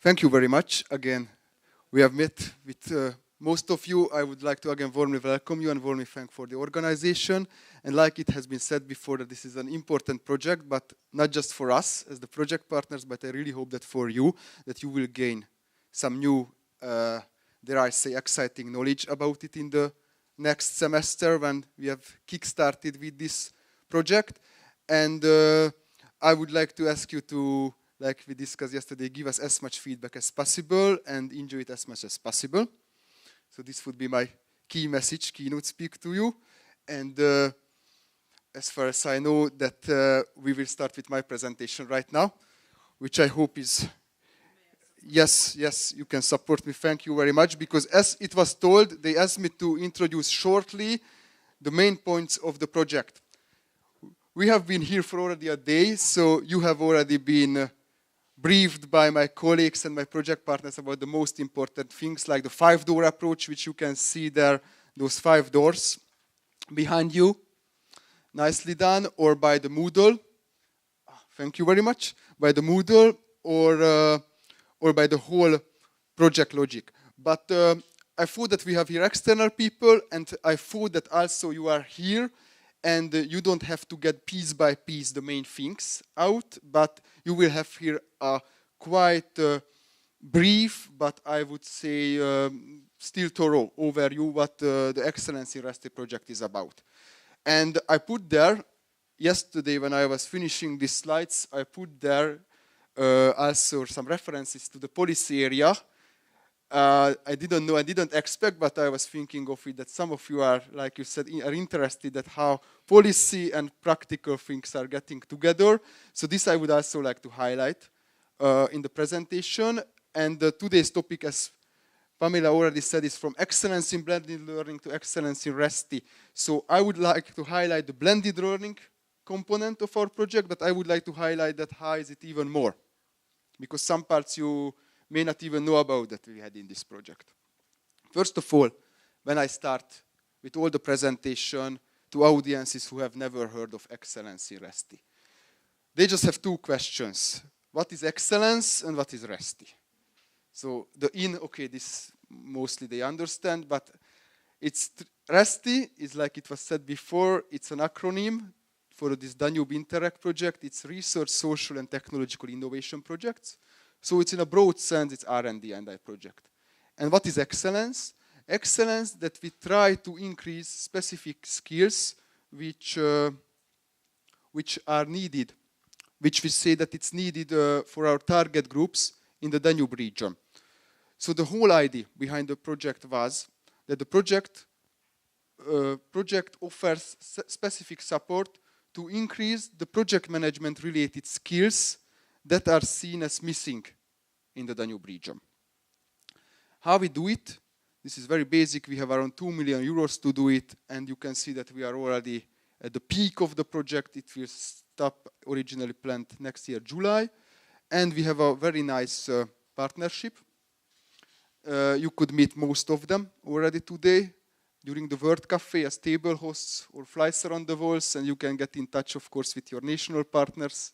Thank you very much. Again, we have met with most of you. I would like to again warmly welcome you and warmly thank for the organization. And like it has been said before, that this is an important project, but not just for us as the project partners, but I really hope that for you, that you will gain some new, dare I say, exciting knowledge about it in the next semester when we have kick-started with this project. And I would like to ask you to, like we discussed yesterday, give us as much feedback as possible and enjoy it as much as possible. So this would be my key message, keynote speak to you. And as far as I know, that we will start with my presentation right now, which I hope is, yes, you can support me. Thank you very much. Because as it was told, they asked me to introduce shortly the main points of the project. We have been here for already a day, so you have already been briefed by my colleagues and my project partners about the most important things, like the 5-door approach, which you can see there, those 5 doors behind you. Nicely done. Or by the Moodle. Thank you very much. By the Moodle or by the whole project logic. But I thought that we have here external people, and I thought that also you are here, and you don't have to get piece by piece the main things out, but you will have here a quite brief, but I would say still thorough overview what the Excellence-in-ReSTI project is about. And I put there, yesterday when I was finishing these slides, I put there also some references to the policy area. I didn't know, I didn't expect, but I was thinking of it that some of you are, like you said, are interested at how policy and practical things are getting together. So this I would also like to highlight in the presentation. And today's topic, as Pamela already said, is from excellence in blended learning to excellence in ReSTI. So I would like to highlight the blended learning component of our project, but I would like to highlight that how is it even more. Because some parts you may not even know about that we had in this project. First of all, when I start with all the presentation to audiences who have never heard of excellence in ReSTI, they just have 2 questions. What is excellence and what is ReSTI? So okay, this mostly they understand, but it's ReSTI is, like it was said before, it's an acronym for this Danube Interact project. It's Research, Social and Technological Innovation Projects. So it's in a broad sense, it's R&D and I project. And what is excellence? Excellence that we try to increase specific skills which are needed, which we say that it's needed for our target groups in the Danube region. So the whole idea behind the project was that the project offers specific support to increase the project management related skills that are seen as missing in the Danube region. How we do it? This is very basic. We have around 2 million euros to do it, and you can see that we are already at the peak of the project. It will stop originally planned next year, July, and we have a very nice partnership. You could meet most of them already today during the World Cafe as table hosts or flies around the walls, and you can get in touch, of course, with your national partners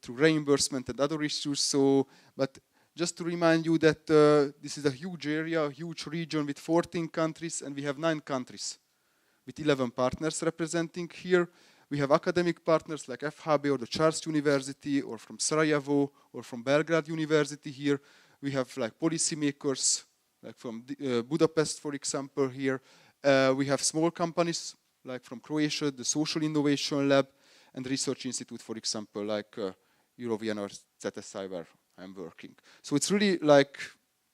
through reimbursement and other issues. So, but just to remind you that this is a huge area, a huge region with 14 countries, and we have 9 countries with 11 partners representing here. We have academic partners like FHB or the Charles University, or from Sarajevo, or from Belgrade University here. We have like policymakers, like from Budapest, for example, here. We have small companies, like from Croatia, the Social Innovation Lab, and Research Institute, for example, like Eurovian or ZSI, where I'm working. So it's really like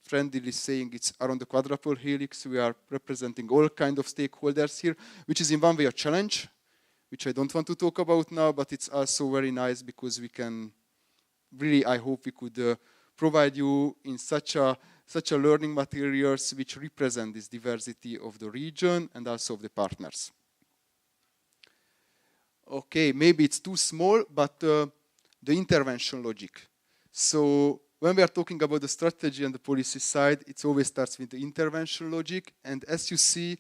friendly saying it's around the quadruple helix. We are representing all kinds of stakeholders here, which is in one way a challenge, which I don't want to talk about now, but it's also very nice because we can really, I hope we could provide you in such a learning materials which represent this diversity of the region and also of the partners. Okay, maybe it's too small, but the intervention logic. So when we are talking about the strategy and the policy side, it always starts with the intervention logic. And as you see,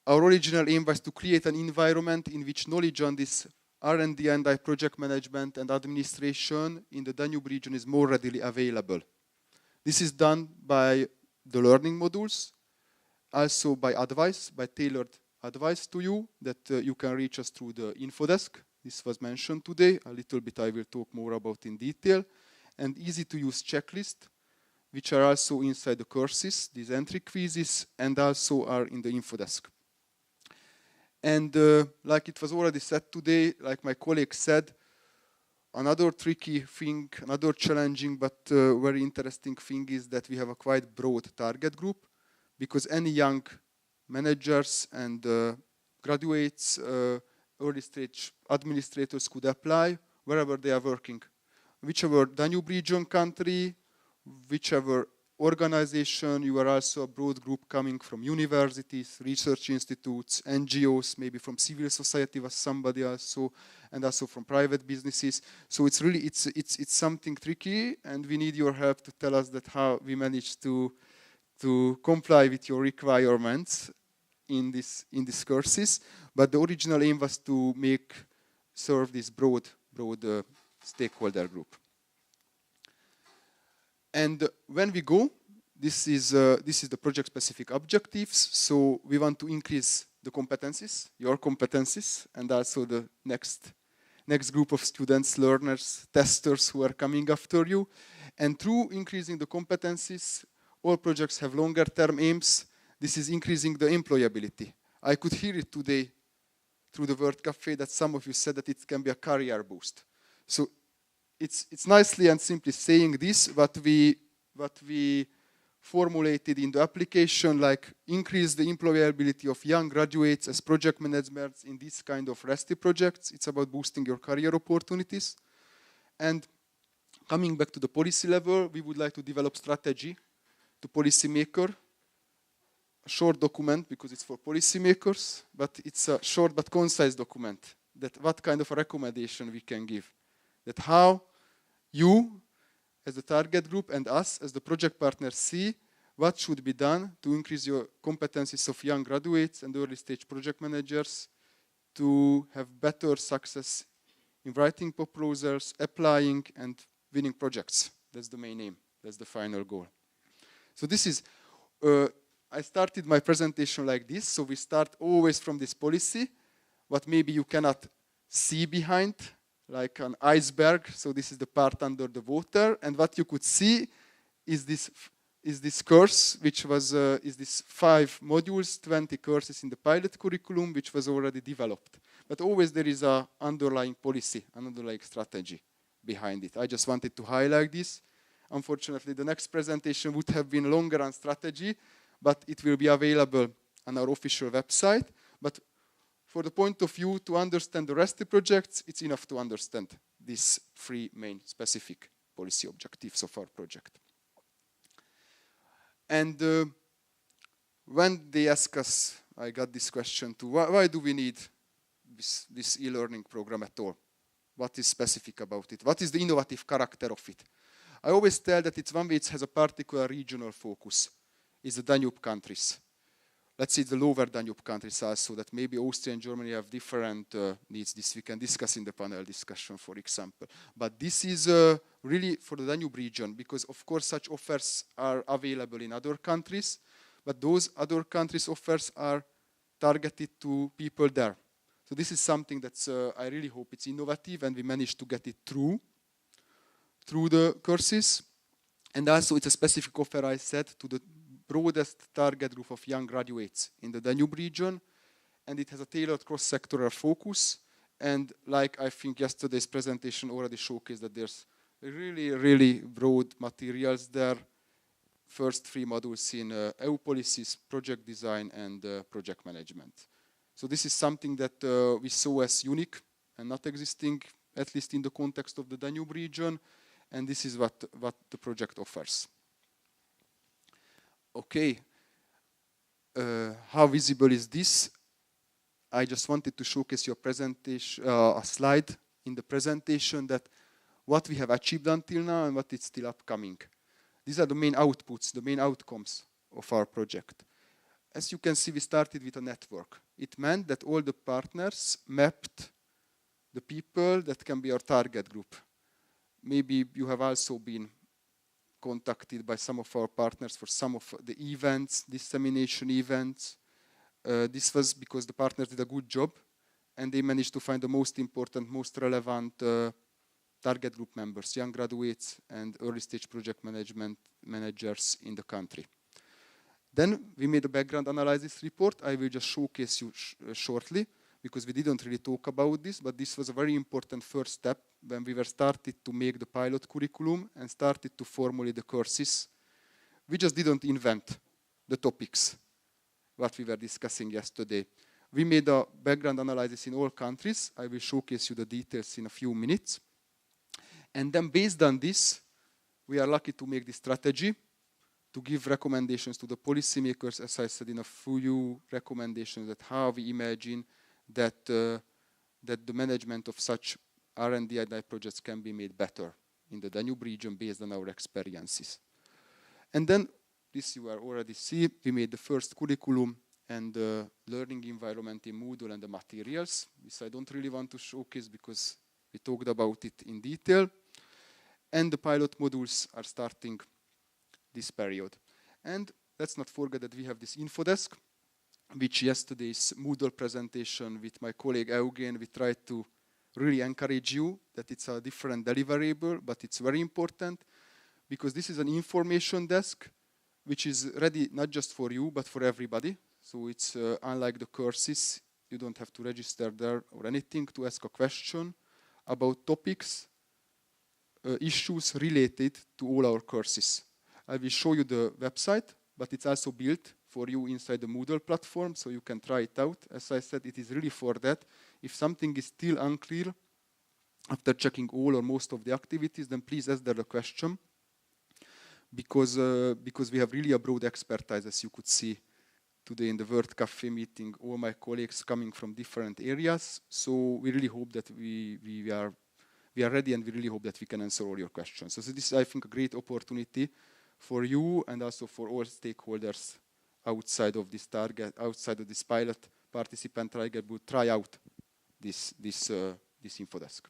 our original aim was to create an environment in which knowledge on this R&D and project management and administration in the Danube region is more readily available. This is done by the learning modules, also by advice, by tailored advice to you that you can reach us through the info desk. This was mentioned today. A little bit I will talk more about in detail. And easy to use checklist, which are also inside the courses, these entry quizzes, and also are in the info desk. And like it was already said today, like my colleague said, another tricky thing, another challenging but very interesting thing is that we have a quite broad target group, because any young managers and graduates, early stage administrators could apply wherever they are working. Whichever Danube region country, whichever organization, you are also a broad group coming from universities, research institutes, NGOs, maybe from civil society was somebody also, and also from private businesses. So it's really, it's something tricky, and we need your help to tell us that how we managed to comply with your requirements in these courses. But the original aim was to serve this broad stakeholder group. And when we go, this is the project-specific objectives. So we want to increase the competencies, your competencies, and also the next group of students, learners, testers who are coming after you. And through increasing the competencies, all projects have longer-term aims. This is increasing the employability. I could hear it today through the Word Cafe that some of you said that it can be a career boost. So it's nicely and simply saying this, what we formulated in the application, like increase the employability of young graduates as project managers in this kind of ReSTI projects. It's about boosting your career opportunities. And coming back to the policy level, we would like to develop strategy to policymaker. A short document, because it's for policymakers, but it's a short but concise document, that what kind of a recommendation we can give. That how you, as the target group, and us, as the project partners, see what should be done to increase your competencies of young graduates and early-stage project managers to have better success in writing proposals, applying, and winning projects. That's the main aim. That's the final goal. So this is, I started my presentation like this. So we start always from this policy, what maybe you cannot see behind, like an iceberg. So this is the part under the water, and what you could see is this course, which was is this 5 modules, 20 courses in the pilot curriculum, which was already developed. But always there is a underlying policy, an underlying strategy behind it. I just wanted to highlight this. Unfortunately, the next presentation would have been longer on strategy, but it will be available on our official website. But for the point of view to understand the ReSTI projects, it's enough to understand these 3 main specific policy objectives of our project. And when they ask us, I got this question too, why do we need this e-learning program at all? What is specific about it? What is the innovative character of it? I always tell that it's one way it has a particular regional focus. It's the Danube countries. Let's say the lower Danube countries also, that maybe Austria and Germany have different needs. This we can discuss in the panel discussion, for example. But this is really for the Danube region, because of course such offers are available in other countries, but those other countries' offers are targeted to people there. So this is something that's, I really hope it's innovative, and we managed to get it through the courses. And also it's a specific offer, I said, to the broadest target group of young graduates in the Danube region, and it has a tailored cross-sectoral focus. And like I think yesterday's presentation already showcased, that there's really, really broad materials there. First 3 modules in EU policies, project design, and project management. So this is something that we saw as unique and not existing, at least in the context of the Danube region, and this is what the project offers. Okay, how visible is this? I just wanted to showcase your presentation, a slide in the presentation, that what we have achieved until now and what is still upcoming. These are the main outputs, the main outcomes of our project. As you can see, we started with a network. It meant that all the partners mapped the people that can be our target group. Maybe you have also been contacted by some of our partners for some of the events, dissemination events. This was because the partners did a good job and they managed to find the most important, most relevant target group members, young graduates and early stage project management managers in the country. Then we made a background analysis report. I will just showcase you shortly because we didn't really talk about this, but this was a very important first step when we were started to make the pilot curriculum and started to formulate the courses. We just didn't invent the topics what we were discussing yesterday. We made a background analysis in all countries. I will showcase you the details in a few minutes. And then based on this, we are lucky to make this strategy to give recommendations to the policymakers, as I said, in a few recommendations that how we imagine that, that the management of such R&D projects can be made better in the Danube region based on our experiences. And then, this you are already see, we made the first curriculum and the learning environment in Moodle and the materials. This I don't really want to showcase because we talked about it in detail. And the pilot modules are starting this period. And let's not forget that we have this info desk, which yesterday's Moodle presentation with my colleague Eugen, we tried to really encourage you that it's a different deliverable, but it's very important because this is an information desk which is ready not just for you, but for everybody. So it's unlike the courses, you don't have to register there or anything to ask a question about topics, issues related to all our courses. I will show you the website, but it's also built for you inside the Moodle platform, so you can try it out. As I said, it is really for that. If something is still unclear after checking all or most of the activities, then please ask there the question, because we have really a broad expertise, as you could see today in the World Cafe meeting, all my colleagues coming from different areas. So we really hope that we are ready, and we really hope that we can answer all your questions. So this is, I think, a great opportunity for you and also for all stakeholders outside of this target, outside of this pilot participant target group, try out this info desk.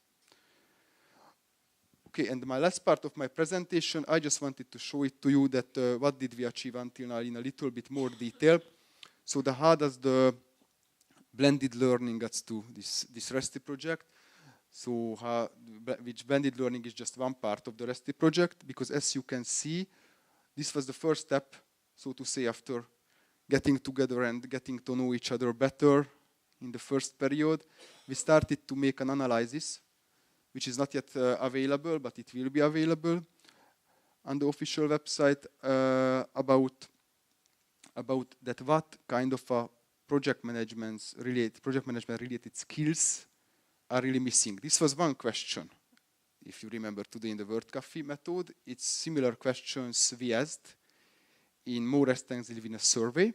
Okay, and my last part of my presentation, I just wanted to show it to you that what did we achieve until now in a little bit more detail. So how does the blended learning gets to this ReSTI project? So which blended learning is just one part of the ReSTI project, because as you can see, this was the first step, so to say, after getting together and getting to know each other better in the first period. We started to make an analysis, which is not yet available, but it will be available on the official website about that what kind of project management related skills are really missing. This was one question. If you remember today in the World Cafe method, it's similar questions we asked in more extensively in a survey.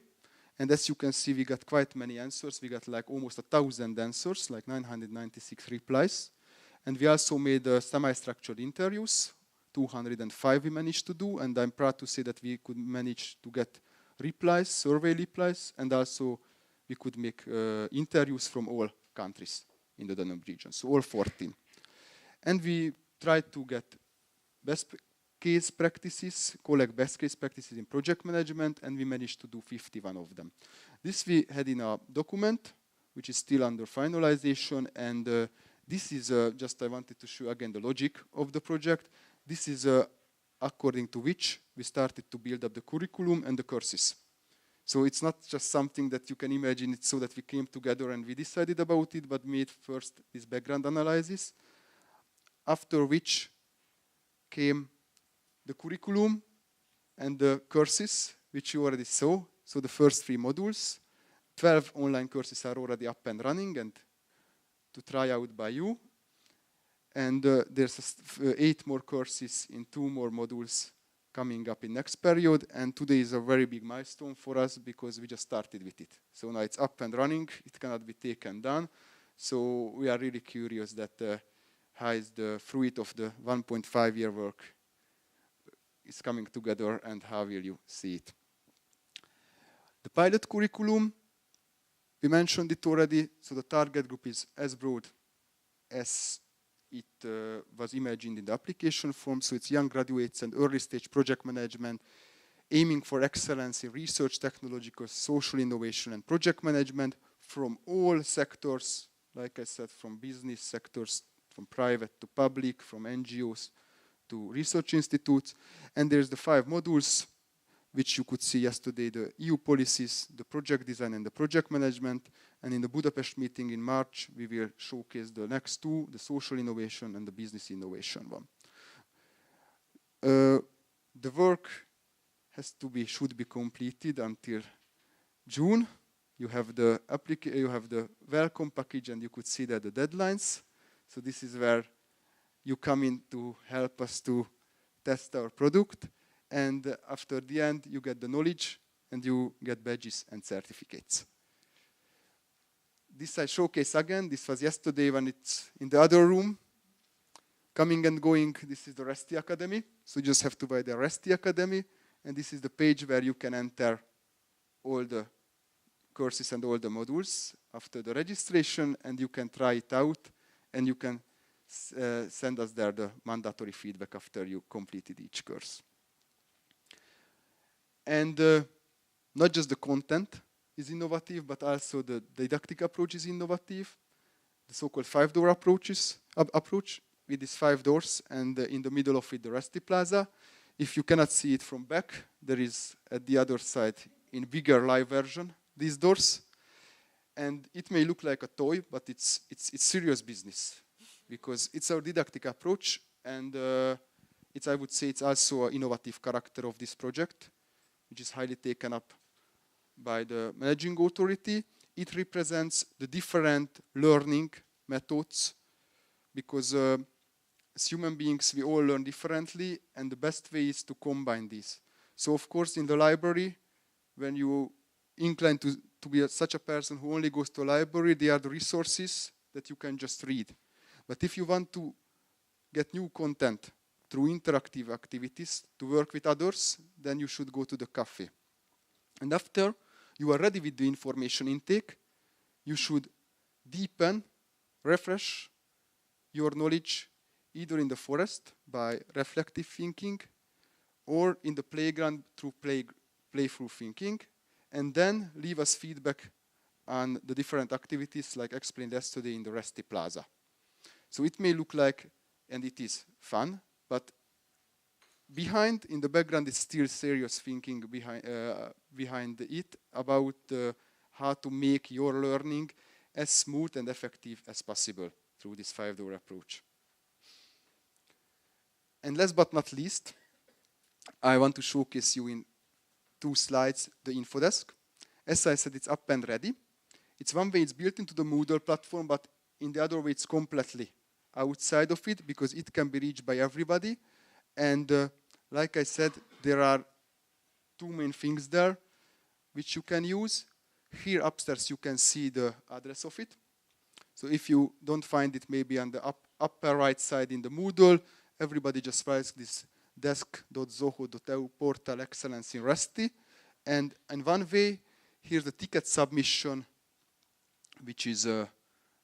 And as you can see, we got quite many answers. We got like almost 1,000 answers, like 996 replies. And we also made semi-structured interviews, 205 we managed to do. And I'm proud to say that we could manage to get replies, survey replies, and also we could make interviews from all countries in the Danube region, so all 14. And we tried to get best case practices, collect best case practices in project management, and we managed to do 51 of them. This we had in a document, which is still under finalization, and this is just, I wanted to show again the logic of the project. This is according to which we started to build up the curriculum and the courses. So it's not just something that you can imagine, it's so that we came together and we decided about it, but made first this background analysis, after which came the curriculum and the courses, which you already saw. So the first 3 modules, 12 online courses are already up and running and to try out by you. And there's 8 more courses in 2 more modules coming up in next period. And today is a very big milestone for us because we just started with it. So now it's up and running. It cannot be taken down. So we are really curious that how is the fruit of the 1.5-year work is coming together and how will you see it. The pilot curriculum, we mentioned it already. So the target group is as broad as it was imagined in the application form. So it's young graduates and early stage project management, aiming for excellence in research, technological, social innovation, and project management from all sectors, like I said, from business sectors, from private to public, from NGOs to research institutes. And there's the 5 modules, which you could see yesterday, the EU policies, the project design, and the project management. And in the Budapest meeting in March, we will showcase the next 2, the social innovation and the business innovation one. The work should be completed until June. You have the welcome package, and you could see that the deadlines. So this is where you come in to help us to test our product. And after the end, you get the knowledge, and you get badges and certificates. This I showcase again. This was yesterday when it's in the other room. Coming and going, this is the Resti.academy. So you just have to buy the Resti.academy. And this is the page where you can enter all the courses and all the modules after the registration, and you can try it out, and you can send us there the mandatory feedback after you completed each course. And not just the content is innovative, but also the didactic approach is innovative. The so-called 5-door approach with these 5 doors, and in the middle of it, the Resti Plaza. If you cannot see it from back, there is at the other side, in bigger live version, these doors. And it may look like a toy, but it's serious business, because it's our didactic approach, and I would say it's also an innovative character of this project, which is highly taken up by the managing authority. It represents the different learning methods, because as human beings, we all learn differently, and the best way is to combine these. So of course, in the library, when you incline to be such a person who only goes to a library, there are the resources that you can just read. But if you want to get new content through interactive activities, to work with others, then you should go to the cafe. And after you are ready with the information intake, you should deepen, refresh your knowledge either in the forest by reflective thinking, or in the playground through playful thinking, and then leave us feedback on the different activities like explained yesterday in the Resti Plaza. So it may look like, and it is fun, but behind, in the background, is still serious thinking behind it about how to make your learning as smooth and effective as possible through this 5-door approach. And last but not least, I want to showcase you in 2 slides the info desk. As I said, it's up and ready. It's one way it's built into the Moodle platform, but in the other way it's completely outside of it, because it can be reached by everybody. And like I said, there are 2 main things there which you can use. Here upstairs you can see the address of it. So if you don't find it maybe on the upper right side in the Moodle, everybody just files this desk.zoho.eu portal Excellence-in-ReSTI. And in one way, here's the ticket submission, which is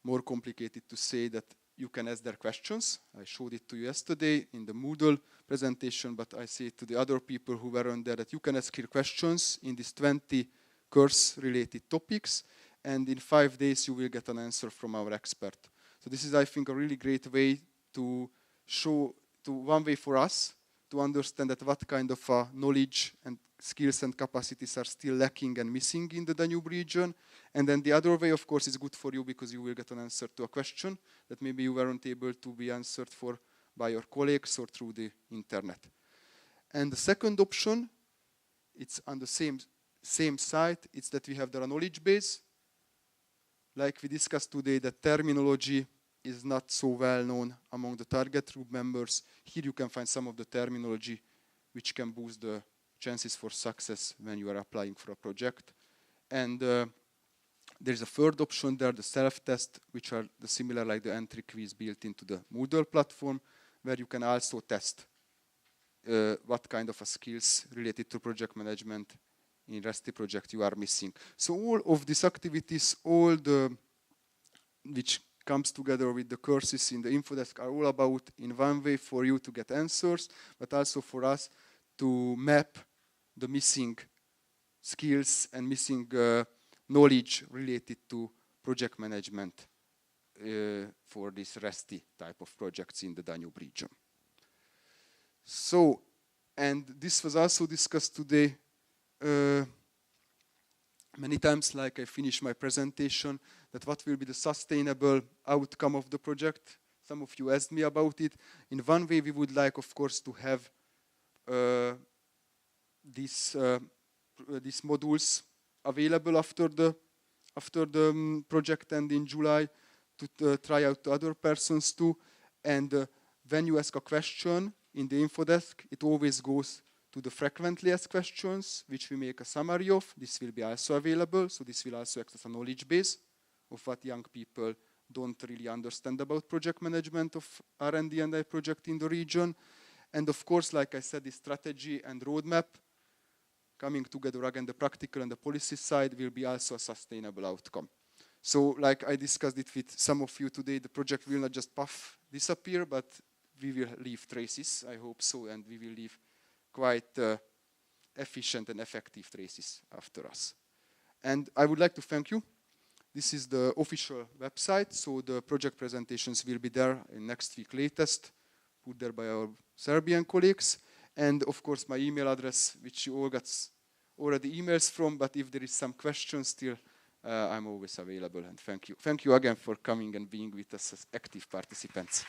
more complicated to say that you can ask their questions. I showed it to you yesterday in the Moodle presentation, but I say to the other people who were on there that you can ask your questions in these 20 course-related topics, and in 5 days you will get an answer from our expert. So this is, I think, a really great way to show, one way for us to understand that what kind of knowledge and skills and capacities are still lacking and missing in the Danube region. And then the other way, of course, is good for you, because you will get an answer to a question that maybe you weren't able to be answered for by your colleagues or through the internet. And the second option, it's on the same site, it's that we have the knowledge base. Like we discussed today, the terminology is not so well known among the target group members. Here you can find some of the terminology which can boost the chances for success when you are applying for a project. And there's a third option there, the self-test, which are the similar like the entry quiz built into the Moodle platform, where you can also test what kind of skills related to project management in ReSTI project you are missing. So all of these activities, which comes together with the courses in the info desk are all about, in one way, for you to get answers, but also for us to map the missing skills and missing knowledge related to project management for this RESTI type of projects in the Danube region. So, and this was also discussed today many times, like I finished my presentation, that what will be the sustainable outcome of the project. Some of you asked me about it. In one way, we would like, of course, to have these modules available after the project end in July, to try out to other persons too. And when you ask a question in the info desk, it always goes to the frequently asked questions, which we make a summary of. This will be also available, so this will also act as a knowledge base of what young people don't really understand about project management of R&D and I project in the region. And of course, like I said, the strategy and roadmap coming together, again, the practical and the policy side will be also a sustainable outcome. So like I discussed it with some of you today, the project will not just disappear, but we will leave traces, I hope so, and we will leave quite efficient and effective traces after us. And I would like to thank you. This is the official website, so the project presentations will be there in next week latest, put there by our Serbian colleagues. And of course my email address, which you all got already emails from, but if there is some questions still, I'm always available, and thank you. Thank you again for coming and being with us as active participants.